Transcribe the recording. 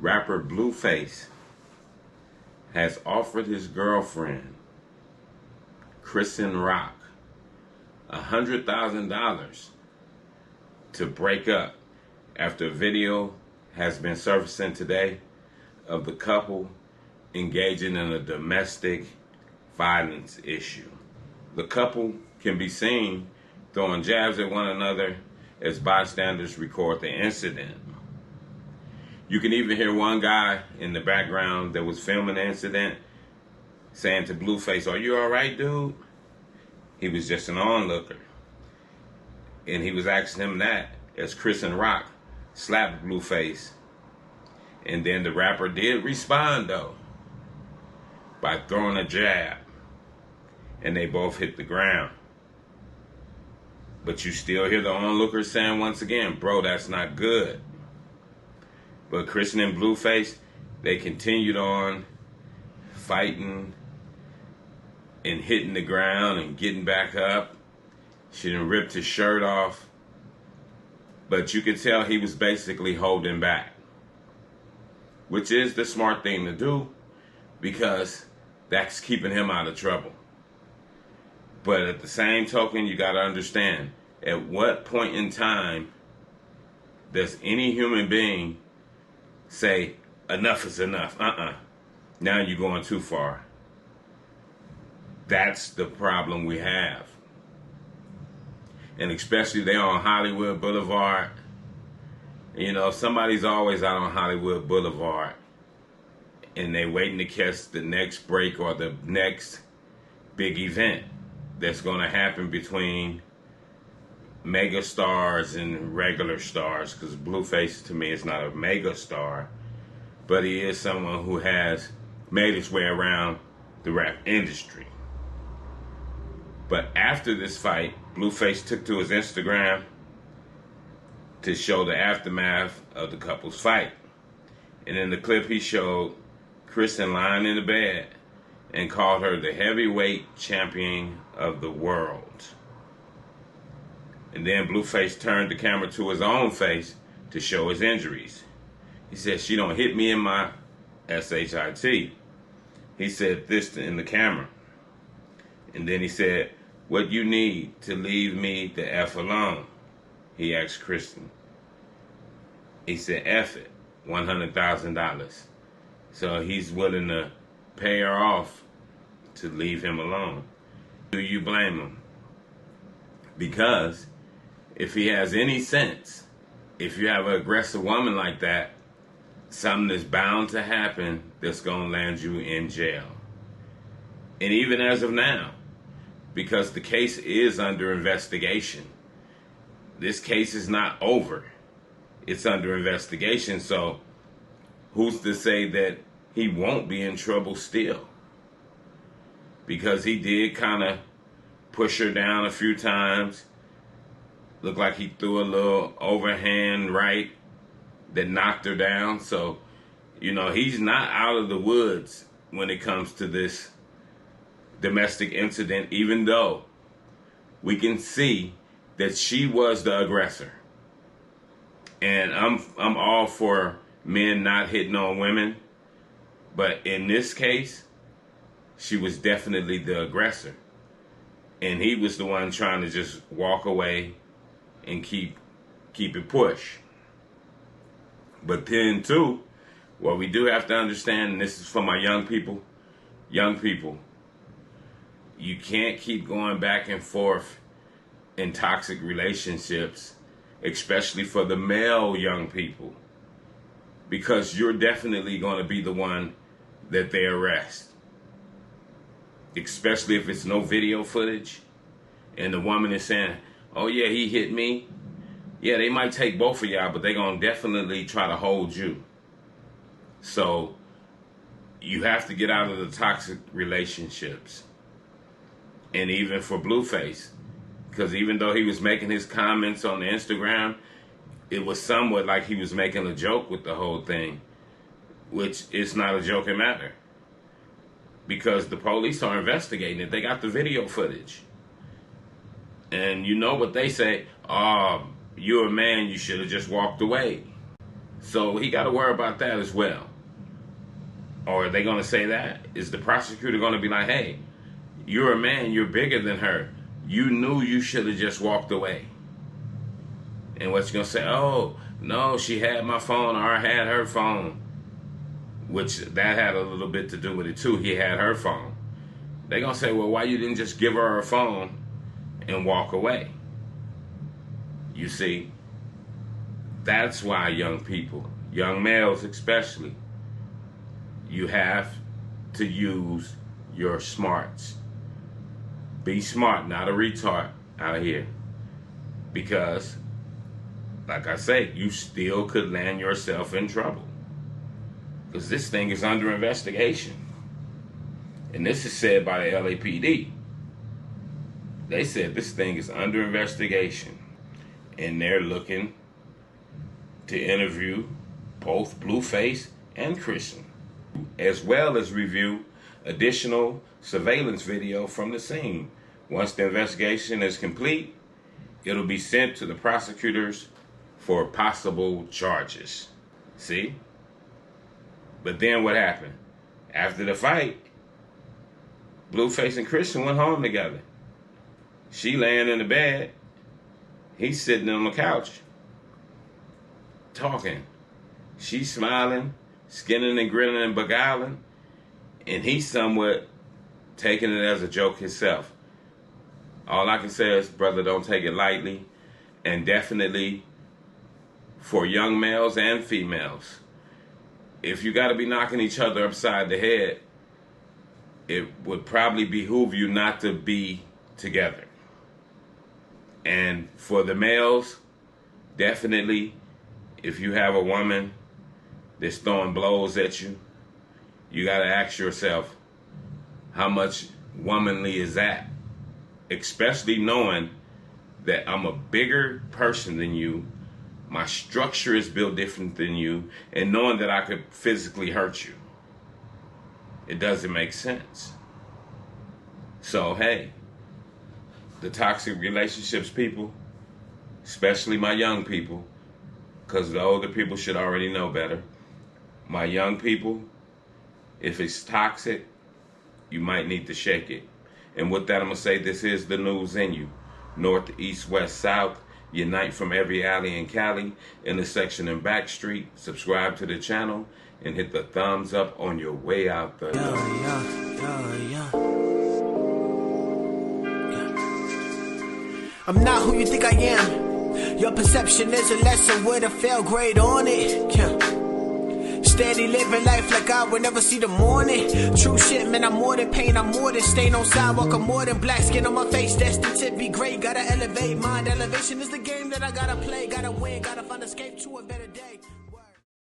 Rapper BlueFace has offered his girlfriend, Chrisean, $100,000 to break up after a video has been surfacing today of the couple engaging in a domestic violence issue. The couple can be seen throwing jabs at one another as bystanders record the incident. You can even hear one guy in the background that was filming the incident saying to BlueFace, "Are you all right, dude?" He was just an onlooker. And he was asking him that as Chrisean slapped BlueFace. And then the rapper did respond, though, by throwing a jab. And they both hit the ground. But you still hear the onlookers saying once again, "Bro, that's not good." But Chrisean and BlueFace, they continued on fighting and hitting the ground and getting back up. She done ripped his shirt off. But you could tell he was basically holding back, which is the smart thing to do because that's keeping him out of trouble. But at the same token, you got to understand, at what point in time does any human being say, enough is enough? Now you're going too far. That's the problem we have. And especially they're on Hollywood Boulevard. You know, somebody's always out on Hollywood Boulevard and they waiting to catch the next break or the next big event that's going to happen between mega stars and regular stars, because BlueFace to me is not a mega star, but he is someone who has made his way around the rap industry. But after this fight, BlueFace took to his Instagram to show the aftermath of the couple's fight. And in the clip he showed Chrisean lying in the bed and called her the heavyweight champion of the world. And then BlueFace turned the camera to his own face to show his injuries. He said, "She don't hit me in my SHIT." He said this in the camera. And then he said, "What you need to leave me the F alone?" He asked Chrisean. He said, "F it, $100,000. So he's willing to pay her off to leave him alone. Do you blame him? Because if he has any sense, if you have an aggressive woman like that, something is bound to happen that's going to land you in jail. And even as of now, because the case is under investigation, this case is not over. It's under investigation, so who's to say that he won't be in trouble still? Because he did kind of push her down a few times. Looked like he threw a little overhand right that knocked her down. So, you know, he's not out of the woods when it comes to this domestic incident, even though we can see that she was the aggressor. And I'm all for men not hitting on women, but in this case, she was definitely the aggressor. And he was the one trying to just walk away and keep it push. But then too, what we do have to understand, and this is for my young people, you can't keep going back and forth in toxic relationships, especially for the male young people, because you're definitely going to be the one that they arrest, especially if it's no video footage and the woman is saying, "Oh yeah, he hit me." Yeah, they might take both of y'all, but they're going to definitely try to hold you. So you have to get out of the toxic relationships. And even for BlueFace, because even though he was making his comments on the Instagram, it was somewhat like he was making a joke with the whole thing, which is not a joking matter. Because the police are investigating it. They got the video footage. And you know what they say, "Oh, you're a man, you should have just walked away." So he got to worry about that as well. Or are they going to say that? Is the prosecutor going to be like, hey, you're a man, you're bigger than her. You knew you should have just walked away. And what's going to say? Oh, no, she had my phone, or I had her phone. Which that had a little bit to do with it too. He had her phone. They're going to say, well, why you didn't just give her phone and walk away? You see, that's why young people, young males especially, you have to use your smarts. Be smart, not a retard out here. Because, like I say, you still could land yourself in trouble. Because this thing is under investigation. And this is said by the LAPD. They said this thing is under investigation. And they're looking to interview both BlueFace and Chrisean, as well as review additional surveillance video from the scene. Once the investigation is complete, it'll be sent to the prosecutors for possible charges. See? But then what happened? After the fight, BlueFace and Chrisean went home together. She laying in the bed. He's sitting on the couch, talking. She's smiling, skinning and grinning and beguiling, and he's somewhat taking it as a joke himself. All I can say is, brother, don't take it lightly, and definitely for young males and females, if you got to be knocking each other upside the head, it would probably behoove you not to be together. And for the males, definitely, if you have a woman that's throwing blows at you, you got to ask yourself, how much womanly is that? Especially knowing that I'm a bigger person than you, my structure is built different than you, and knowing that I could physically hurt you. It doesn't make sense. So, hey, the toxic relationships people, especially my young people, because the older people should already know better. My young people, if it's toxic, you might need to shake it. And with that, I'm going to say this is the news in you. North, east, west, south, unite from every alley in Cali, intersection and back street. Subscribe to the channel and hit the thumbs up on your way out there. I'm not who you think I am. Your perception is a lesson with a fail grade on it. Steady living life like I would never see the morning. True shit, man, I'm more than pain, I'm more than stain on sidewalk, I'm more than black skin on my face. Destined to be great, gotta elevate. Mind elevation is the game that I gotta play. Gotta win, gotta find escape to a better day.